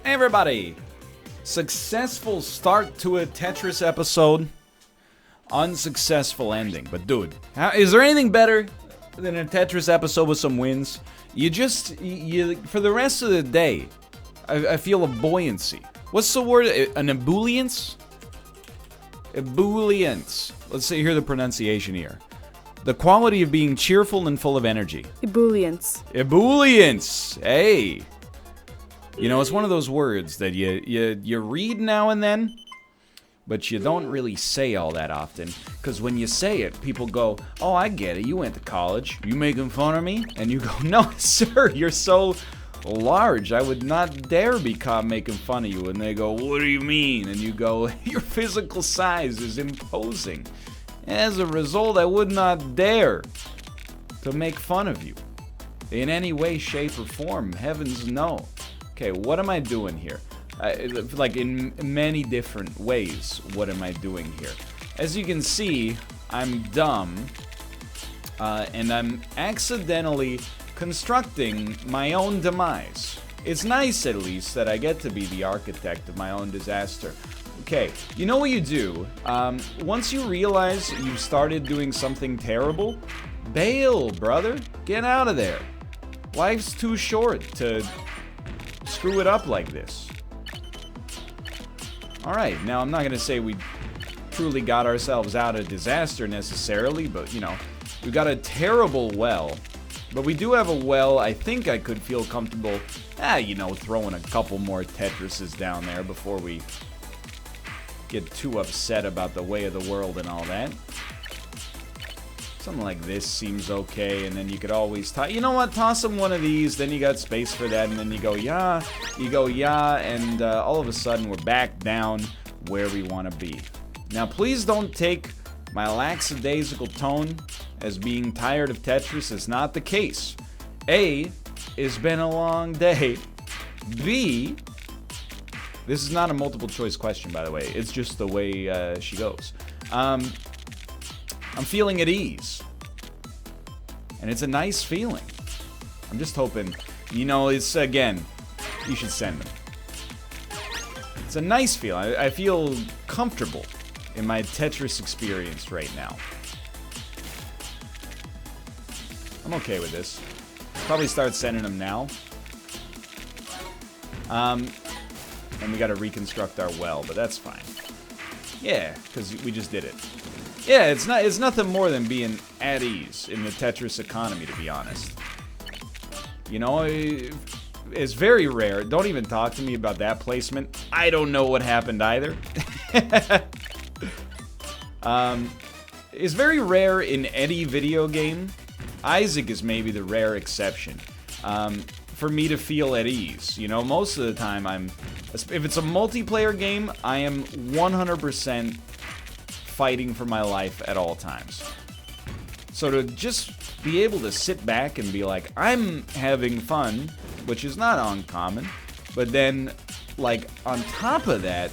Hey everybody! Successful start to a Tetris episode. Unsuccessful ending. But dude, is there anything better than a Tetris episode with some wins? You for the rest of the day, I feel a buoyancy. What's the word? An ebullience? Ebullience. Let's see, hear the pronunciation here. The quality of being cheerful and full of energy. Ebullience. Ebullience! Hey! You know, it's one of those words that you read now and then, but you don't really say all that often. Because when you say it, people go, oh, I get it, you went to college. You making fun of me? And you go, no, sir, you're so large. I would not dare be caught making fun of you. And they go, what do you mean? And you go, your physical size is imposing. As a result, I would not dare to make fun of you in any way, shape, or form. Heavens no. Okay, what am I doing here? Like in many different ways, what am I doing here? As you can see, I'm dumb, and I'm accidentally constructing my own demise. It's nice, at least, that I get to be the architect of my own disaster. Okay, you know what you do? Once you realize you've started doing something terrible, bail, brother. Get out of there. Life's too short to screw it up like this. Alright, now I'm not going to say we truly got ourselves out of disaster necessarily, but, you know, we got a terrible well. But we do have a well I think I could feel comfortable, you know, throwing a couple more Tetrises down there before we get too upset about the way of the world and all that. Something like this seems okay, and then you could always you know what, toss them one of these, then you got space for that, and then you go, yeah, and all of a sudden we're back down where we want to be. Now, please don't take my lackadaisical tone as being tired of Tetris. It's not the case. A, it's been a long day. B, this is not a multiple choice question, by the way. It's just the way she goes. I'm feeling at ease. And it's a nice feeling. I'm just hoping, you know, it's, again, you should send them. It's a nice feeling. I feel comfortable in my Tetris experience right now. I'm okay with this. Probably start sending them now. And we gotta reconstruct our well, but that's fine. Yeah, because we just did it. Yeah, it's nothing more than being at ease in the Tetris economy, to be honest. You know, it's very rare. Don't even talk to me about that placement. I don't know what happened either. It's very rare in any video game. Isaac is maybe the rare exception. For me to feel at ease. You know, most of the time if it's a multiplayer game, I am 100% fighting for my life at all times. So to just be able to sit back and be like, I'm having fun, which is not uncommon, but then, like, on top of that,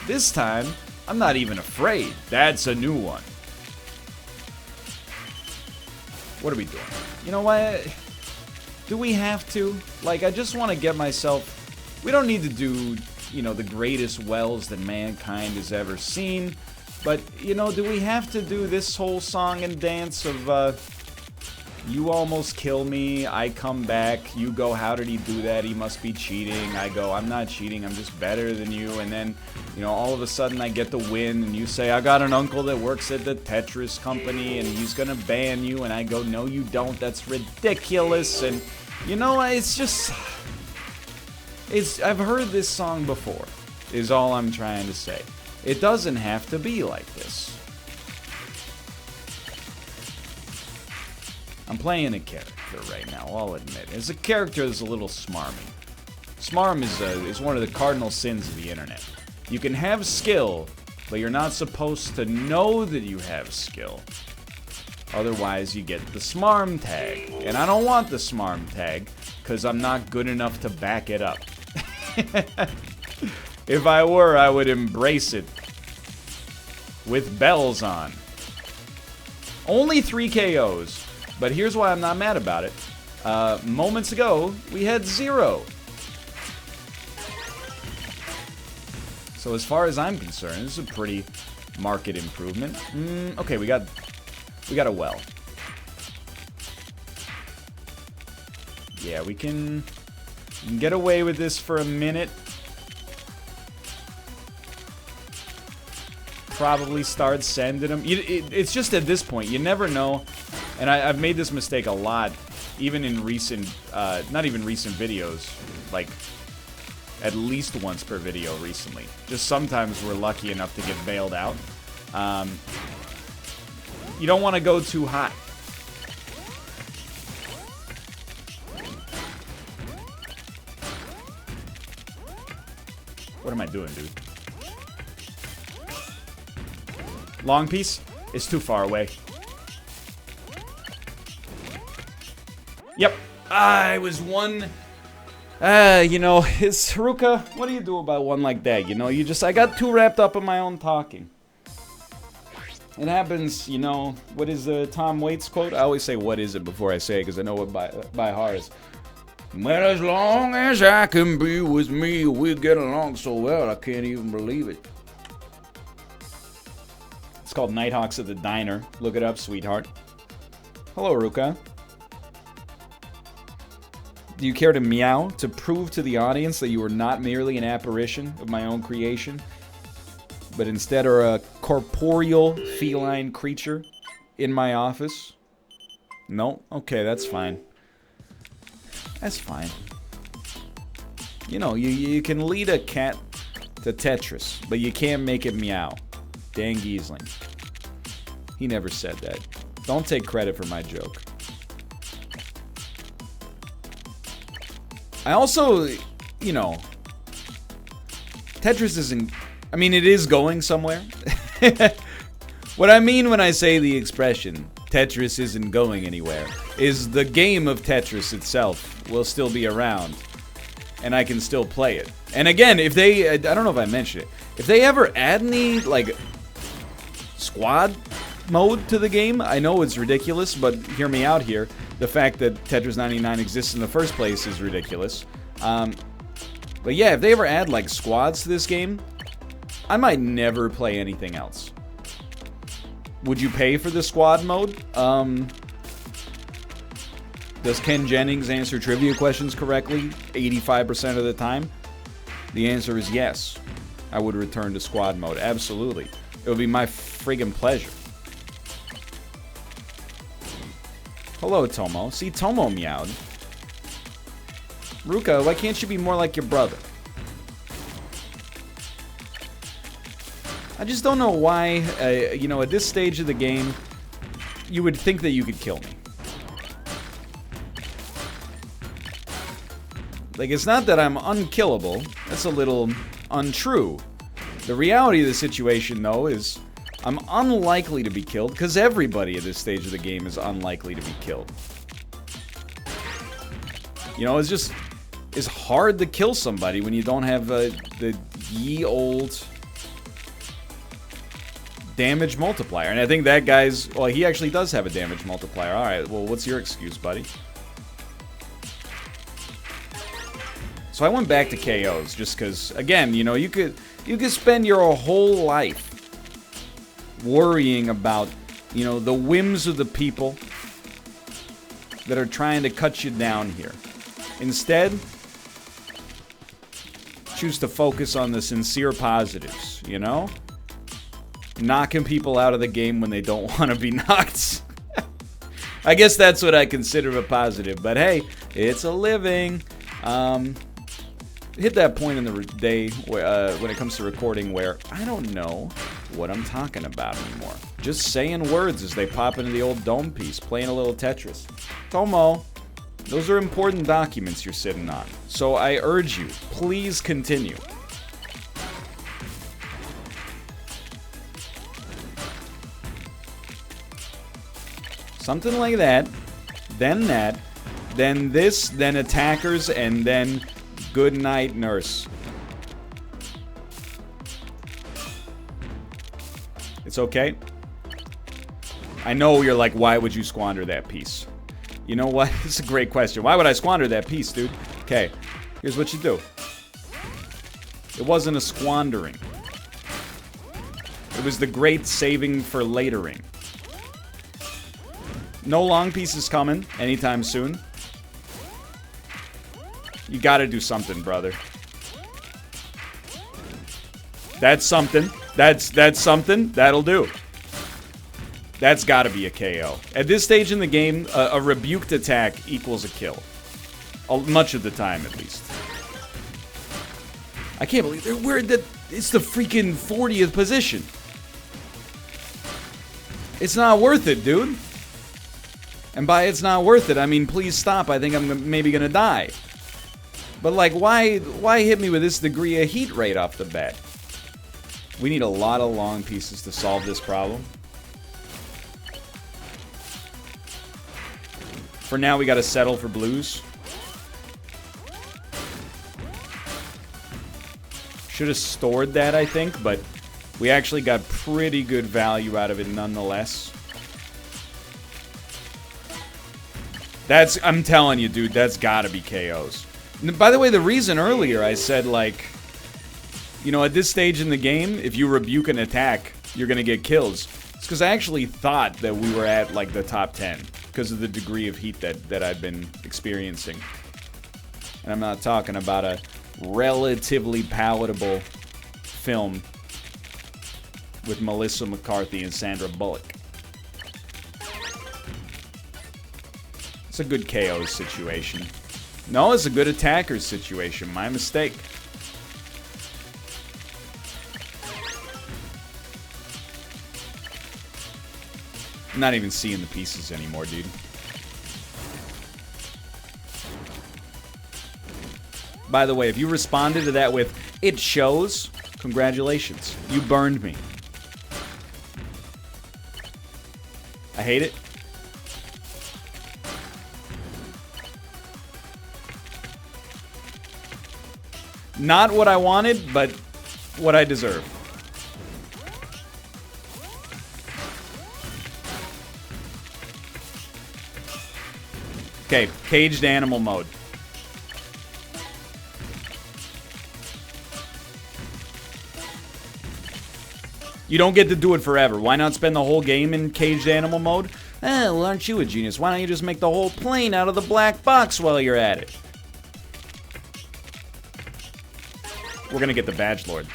this time, I'm not even afraid. That's a new one. What are we doing? You know what? Do we have to? Like, I just want to get myself... We don't need to do, you know, the greatest wells that mankind has ever seen. But, you know, do we have to do this whole song and dance of, you almost kill me, I come back, you go, how did he do that, he must be cheating, I go, I'm not cheating, I'm just better than you, and then, you know, all of a sudden I get the win, and you say, I got an uncle that works at the Tetris company, and he's gonna ban you, and I go, no you don't, that's ridiculous, and, you know, it's just, I've heard this song before, is all I'm trying to say. It doesn't have to be like this. I'm playing a character right now, I'll admit. As a character that's a little smarmy. Smarm is one of the cardinal sins of the internet. You can have skill, but you're not supposed to know that you have skill. Otherwise, you get the smarm tag. And I don't want the smarm tag, because I'm not good enough to back it up. If I were, I would embrace it with bells on. Only 3 KOs, but here's why I'm not mad about it. Moments ago, we had 0. So as far as I'm concerned, this is a pretty market improvement. Okay, we got a well. Yeah, we can get away with this for a minute. Probably start sending them. It's just at this point, you never know. And I've made this mistake a lot, even in recent, not even recent videos, like at least once per video recently. Just sometimes we're lucky enough to get bailed out. You don't want to go too hot. What am I doing, dude? Long piece? It's too far away. Yep. I was one... you know, it's Haruka, what do you do about one like that? You know, I got too wrapped up in my own talking. It happens, you know, what is the Tom Waits quote? I always say, what is it, before I say it, because I know it by heart. Well, as long as I can be with me, we get along so well, I can't even believe it. It's called Nighthawks at the Diner. Look it up, sweetheart. Hello, Haruka. Do you care to meow to prove to the audience that you are not merely an apparition of my own creation, but instead are a corporeal feline creature in my office? No? Okay, that's fine. That's fine. You know, you can lead a cat to Tetris, but you can't make it meow. Dan Giesling. He never said that. Don't take credit for my joke. I also, you know, Tetris isn't... I mean, it is going somewhere. What I mean when I say the expression, Tetris isn't going anywhere, is the game of Tetris itself will still be around, and I can still play it. And again, if they... I don't know if I mentioned it. If they ever add any, like, squad mode to the game, I know it's ridiculous, but hear me out here. The fact that Tetris 99 exists in the first place is ridiculous. But yeah, if they ever add, like, squads to this game, I might never play anything else. Would you pay for the squad mode? Does Ken Jennings answer trivia questions correctly 85% of the time? The answer is yes. I would return to squad mode. Absolutely. It would be my friggin' pleasure. Hello, Tomo. See, Tomo meowed. Ruka, why can't you be more like your brother? I just don't know why, you know, at this stage of the game, you would think that you could kill me. Like, it's not that I'm unkillable. That's a little untrue. The reality of the situation, though, is I'm unlikely to be killed, because everybody at this stage of the game is unlikely to be killed. You know, it's hard to kill somebody when you don't have the ye old damage multiplier. And I think that guy's... Well, he actually does have a damage multiplier. Alright, well, what's your excuse, buddy? So I went back to KOs, just because, again, you know, you could spend your whole life worrying about, you know, the whims of the people that are trying to cut you down here. Instead, choose to focus on the sincere positives, you know? Knocking people out of the game when they don't want to be knocked. I guess that's what I consider a positive, but hey, it's a living. Hit that point in the day where, when it comes to recording where I don't know what I'm talking about anymore. Just saying words as they pop into the old dome piece, playing a little Tetris. Tomo, those are important documents you're sitting on. So I urge you, please continue. Something like that, then this, then attackers, and then good night, nurse. It's okay. I know you're like, why would you squander that piece? You know what? This is a great question. Why would I squander that piece, dude? Okay, here's what you do. It wasn't a squandering. It was the great saving for latering. No long pieces coming anytime soon. You gotta do something, brother. That's something. That's something. That'll do. That's gotta be a KO. At this stage in the game, a rebuked attack equals a kill. Much of the time, at least. I can't believe it's the freaking 40th position. It's not worth it, dude. And by it's not worth it, I mean, please stop. I think I'm maybe gonna die. But, like, why hit me with this degree of heat right off the bat? We need a lot of long pieces to solve this problem. For now, we gotta settle for blues. Should have stored that, I think, but we actually got pretty good value out of it nonetheless. I'm telling you, dude, that's gotta be KOs. And by the way, the reason earlier I said, like, you know, at this stage in the game, if you rebuke an attack, you're gonna get kills. It's because I actually thought that we were at, like, the top 10 because of the degree of heat that I've been experiencing. And I'm not talking about a relatively palatable film with Melissa McCarthy and Sandra Bullock. It's a good KO situation. No, it's a good attacker situation. My mistake. I'm not even seeing the pieces anymore, dude. By the way, if you responded to that with, "It shows," congratulations. You burned me. I hate it. Not what I wanted, but what I deserve. Okay, caged animal mode. You don't get to do it forever. Why not spend the whole game in caged animal mode? Well, aren't you a genius? Why don't you just make the whole plane out of the black box while you're at it? We're gonna get the Badge Lord.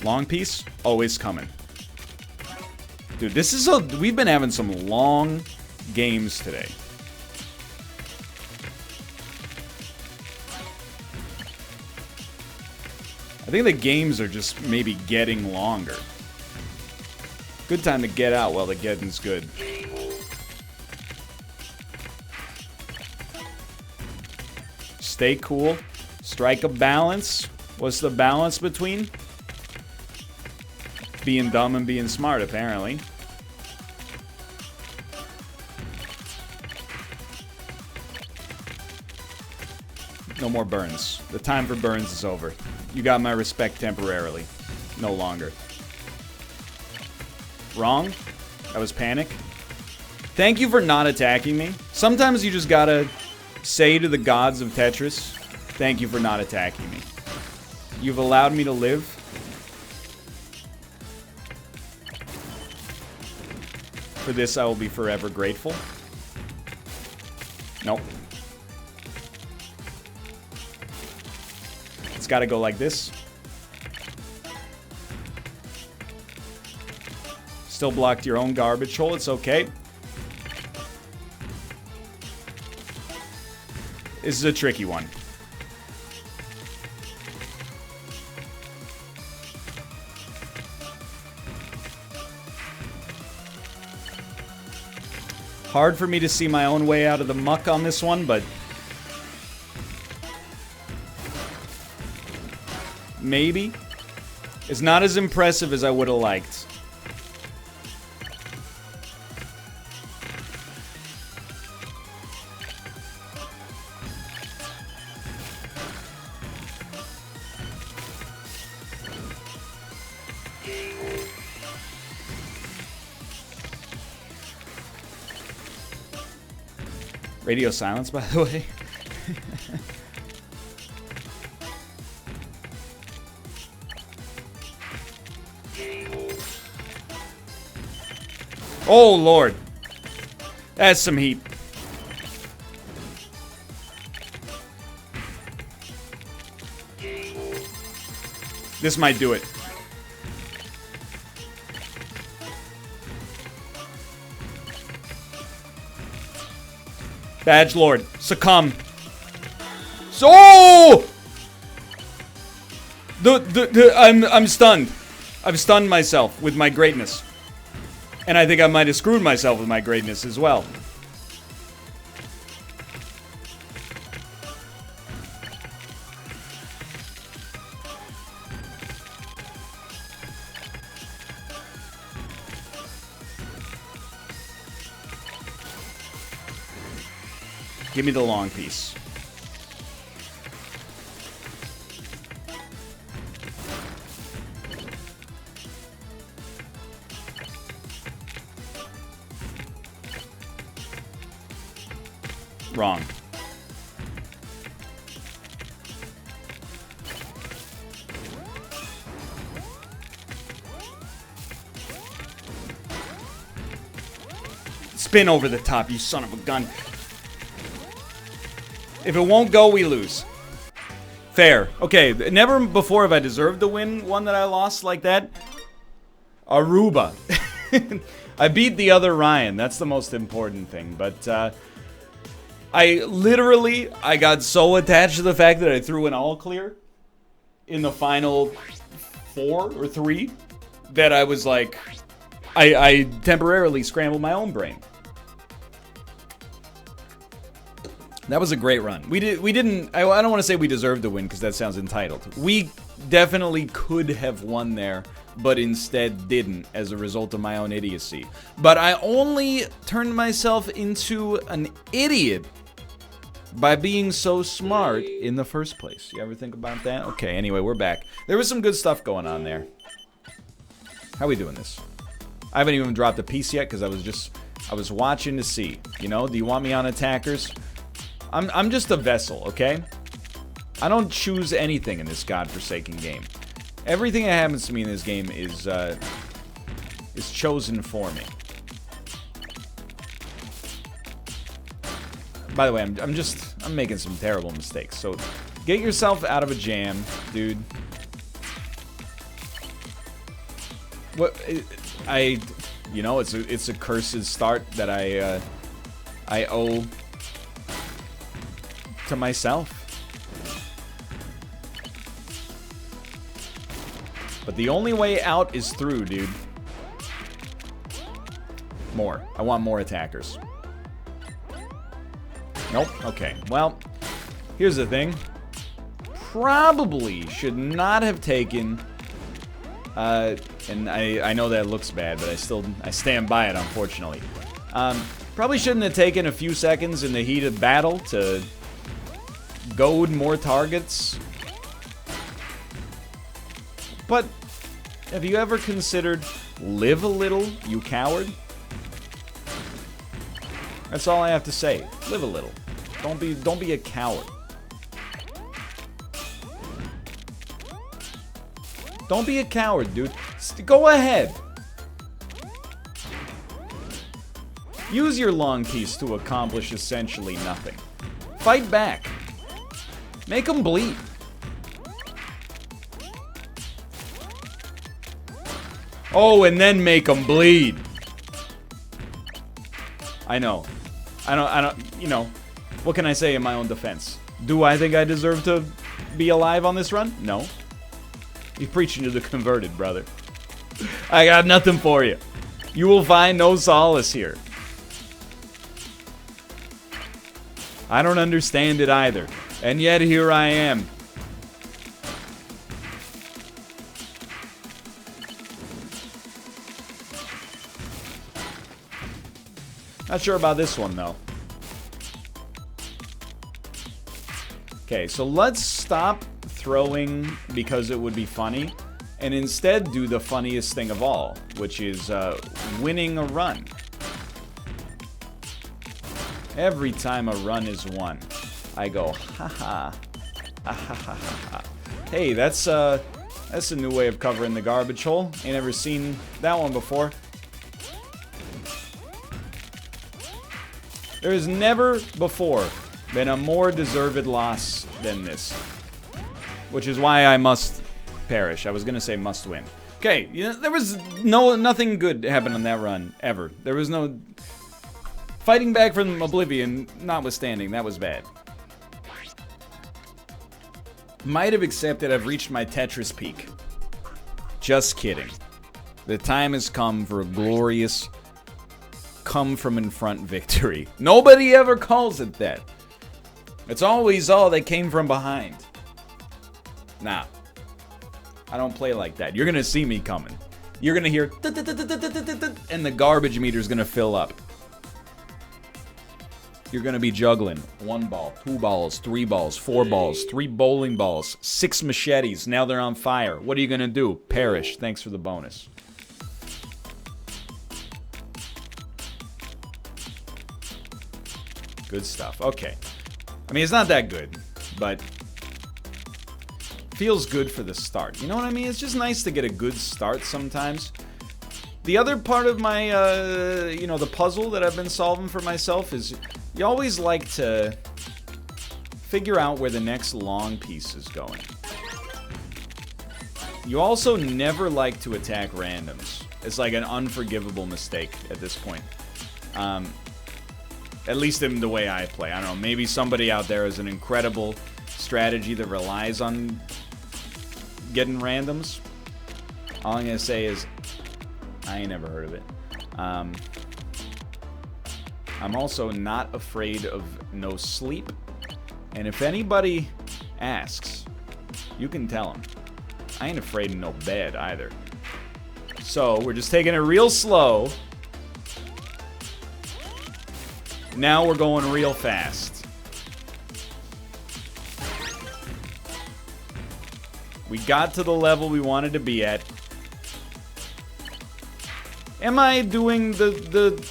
Long piece? Always coming. Dude, we've been having some long games today. I think the games are just maybe getting longer. Good time to get out while the getting's good. Stay cool. Strike a balance. What's the balance between? Being dumb and being smart, apparently. No more burns. The time for burns is over. You got my respect temporarily. No longer. Wrong? That was panic. Thank you for not attacking me. Sometimes you just gotta say to the gods of Tetris, thank you for not attacking me. You've allowed me to live. For this, I will be forever grateful. Nope. It's gotta go like this. Still blocked your own garbage hole. It's okay. This is a tricky one. Hard for me to see my own way out of the muck on this one, but maybe. It's not as impressive as I would have liked. Radio silence, by the way. Oh, Lord. That's some heat. This might do it. Badge Lord, succumb. So, I'm stunned. I've stunned myself with my greatness. And I think I might have screwed myself with my greatness as well. Give me the long piece. Wrong. Spin over the top, you son of a gun. If it won't go, we lose. Fair. Okay, never before have I deserved to win one that I lost like that. Aruba. I beat the other Ryan. That's the most important thing. But, I got so attached to the fact that I threw an all clear in the final 4 or 3 that I was like, I temporarily scrambled my own brain. That was a great run. We didn't, I don't want to say we deserved to win because that sounds entitled. We definitely could have won there, but instead didn't as a result of my own idiocy. But I only turned myself into an idiot by being so smart in the first place. You ever think about that? Okay, anyway, we're back. There was some good stuff going on there. How are we doing this? I haven't even dropped a piece yet because I was watching to see. You know, do you want me on attackers? I'm just a vessel, okay? I don't choose anything in this godforsaken game. Everything that happens to me in this game is chosen for me. By the way, I'm making some terrible mistakes. So get yourself out of a jam, dude. What you know, it's a cursed start that I owe to myself. But the only way out is through, dude. More. I want more attackers. Nope. Okay. Well, here's the thing. Probably should not have taken... and I know that looks bad, but I stand by it, unfortunately. Probably shouldn't have taken a few seconds in the heat of battle to goad more targets. But have you ever considered live a little, you coward? That's all I have to say. Live a little. Don't be a coward. Don't be a coward, dude. Go ahead. Use your long piece to accomplish essentially nothing. Fight back. Make them bleed. Oh, and then make them bleed. I know. I don't, you know, what can I say in my own defense? Do I think I deserve to be alive on this run? No. You're preaching to the converted, brother. I got nothing for you. You will find no solace here. I don't understand it either. And yet here I am. Not sure about this one, though. Okay, so let's stop throwing because it would be funny, and instead do the funniest thing of all, which is winning a run. Every time a run is won, I go, haha, ha ha ha ha. Hey, that's a new way of covering the garbage hole. Ain't ever seen that one before. There has never before been a more deserved loss than this. Which is why I must perish. I was going to say must win. Okay, there was nothing good happened on that run, ever. There was no... Fighting back from Oblivion, notwithstanding, that was bad. Might have accepted I've reached my Tetris peak. Just kidding. The time has come for a glorious come-from-in-front victory. Nobody ever calls it that. It's always, oh, they came from behind. Nah. I don't play like that. You're gonna see me coming. You're gonna hear and the garbage meter's gonna fill up. You're gonna be juggling 1 ball, 2 balls, 3 balls, 4 balls, 3 bowling balls, 6 machetes. Now they're on fire. What are you gonna do? Perish. Thanks for the bonus. Good stuff. Okay. I mean, it's not that good, but feels good for the start. You know what I mean? It's just nice to get a good start sometimes. The other part of my, the puzzle that I've been solving for myself is you always like to figure out where the next long piece is going. You also never like to attack randoms. It's like an unforgivable mistake at this point. At least in the way I play. I don't know, maybe somebody out there has an incredible strategy that relies on getting randoms. All I'm gonna say is, I ain't never heard of it. I'm also not afraid of no sleep. And if anybody asks, you can tell them. I ain't afraid of no bed either. So, we're just taking it real slow. Now we're going real fast. We got to the level we wanted to be at. Am I doing the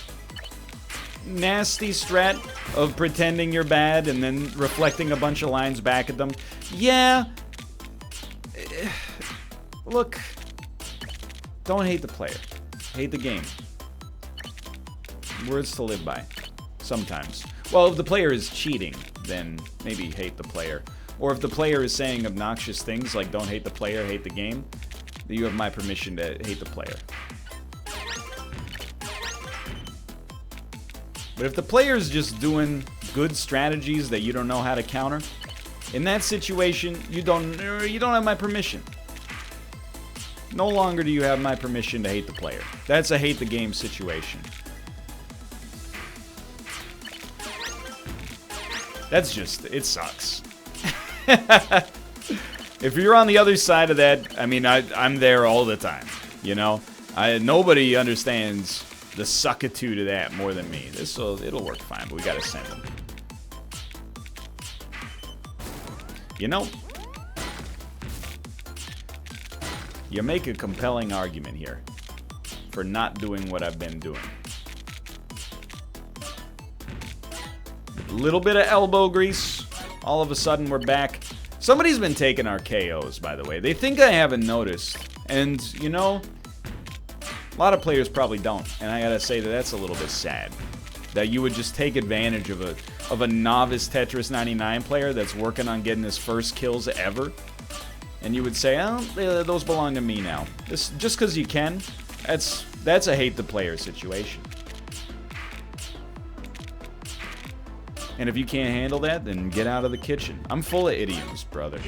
nasty strat of pretending you're bad and then reflecting a bunch of lines back at them? Yeah. Look. Don't hate the player. Hate the game. Words to live by. Sometimes. Well, if the player is cheating, then maybe hate the player. Or if the player is saying obnoxious things like don't hate the player, hate the game, then you have my permission to hate the player. But if the player is just doing good strategies that you don't know how to counter, in that situation, you don't have my permission. No longer do you have my permission to hate the player. That's a hate the game situation. That's just, it sucks. If you're on the other side of that, I mean, I'm there all the time, you know? Nobody understands the suckitude of that more than me. It'll work fine, but we gotta send them. You know, you make a compelling argument here for not doing what I've been doing. A little bit of elbow grease. All of a sudden, we're back. Somebody's been taking our KOs, by the way. They think I haven't noticed. And, you know, a lot of players probably don't. And I gotta say that that's a little bit sad. That you would just take advantage of a novice Tetris 99 player that's working on getting his first kills ever. And you would say, oh, those belong to me now. Just because you can, that's a hate the player situation. And if you can't handle that, then get out of the kitchen. I'm full of idioms, brother.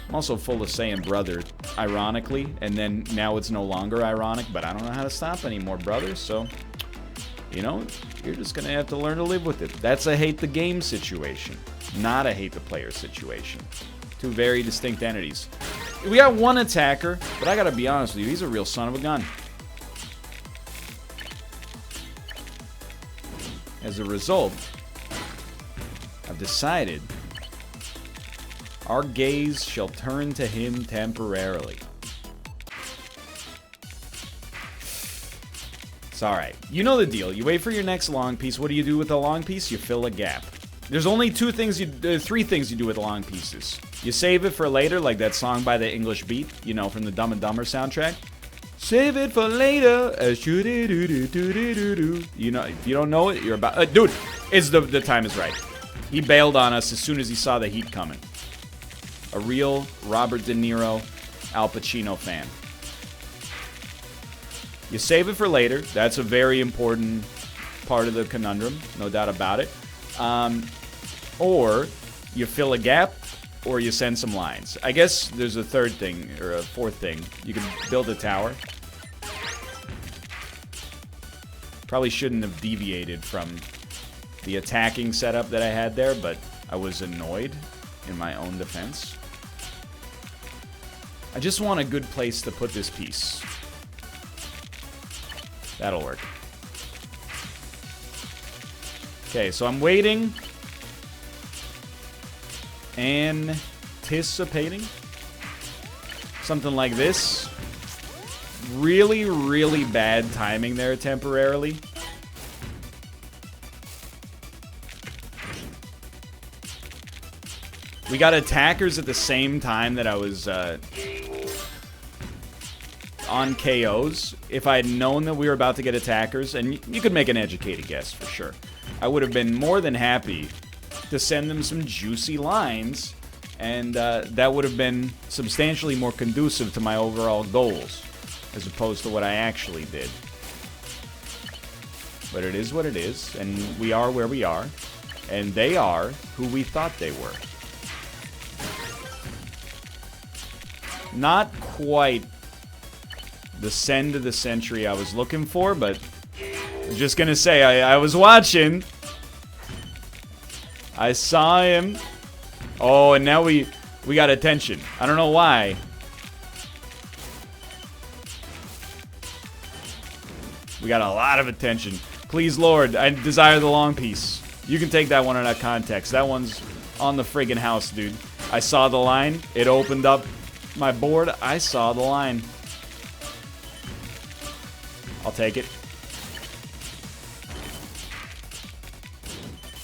I'm also full of saying brother ironically, and then now it's no longer ironic, but I don't know how to stop anymore, brother. So, you know, you're just going to have to learn to live with it. That's a hate the game situation, not a hate the player situation. Two very distinct entities. We got one attacker, but I got to be honest with you, he's a real son of a gun. As a result, I've decided our gaze shall turn to him temporarily. It's alright. You know the deal. You wait for your next long piece. What do you do with a long piece? You fill a gap. There's only three things you do with long pieces. You save it for later, like that song by the English Beat, you know, from the Dumb and Dumber soundtrack. Save it for later. You know, if you don't know it, you're about... dude, The time is right. He bailed on us as soon as he saw the heat coming. A real Robert De Niro, Al Pacino fan. You save it for later. That's a very important part of the conundrum, no doubt about it. Or you fill a gap, or you send some lines. I guess there's a third thing, or a fourth thing. You can build a tower. Probably shouldn't have deviated from the attacking setup that I had there, but I was annoyed in my own defense. I just want a good place to put this piece. That'll work. Okay, so I'm waiting. Anticipating. Something like this. Really, really bad timing there temporarily. We got attackers at the same time that I was on KOs. If I had known that we were about to get attackers, and you could make an educated guess for sure, I would have been more than happy to send them some juicy lines, and that would have been substantially more conducive to my overall goals, as opposed to what I actually did. But it is what it is, and we are where we are, and they are who we thought they were. Not quite the send of the century I was looking for, but I'm just gonna say, I was watching. I saw him. Oh, and now we got attention. I don't know why. We got a lot of attention. Please, Lord, I desire the long piece. You can take that one out of context. That one's on the friggin' house, dude. I saw the line. It opened up my board. I saw the line. I'll take it.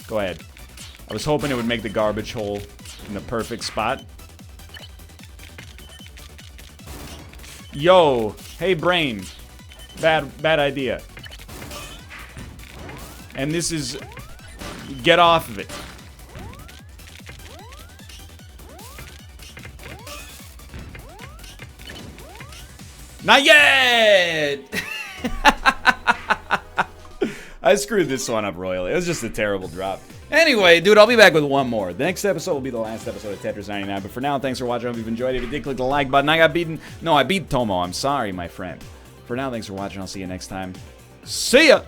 Go ahead. I was hoping it would make the garbage hole in the perfect spot. Yo, hey brain. Bad idea. And this is... Get off of it. Not yet! I screwed this one up royally. It was just a terrible drop. Anyway, dude, I'll be back with one more. The next episode will be the last episode of Tetris 99. But for now, thanks for watching. I hope you've enjoyed it. If you did, click the like button. I got beaten. No, I beat Tomo. I'm sorry, my friend. For now, thanks for watching. I'll see you next time. See ya!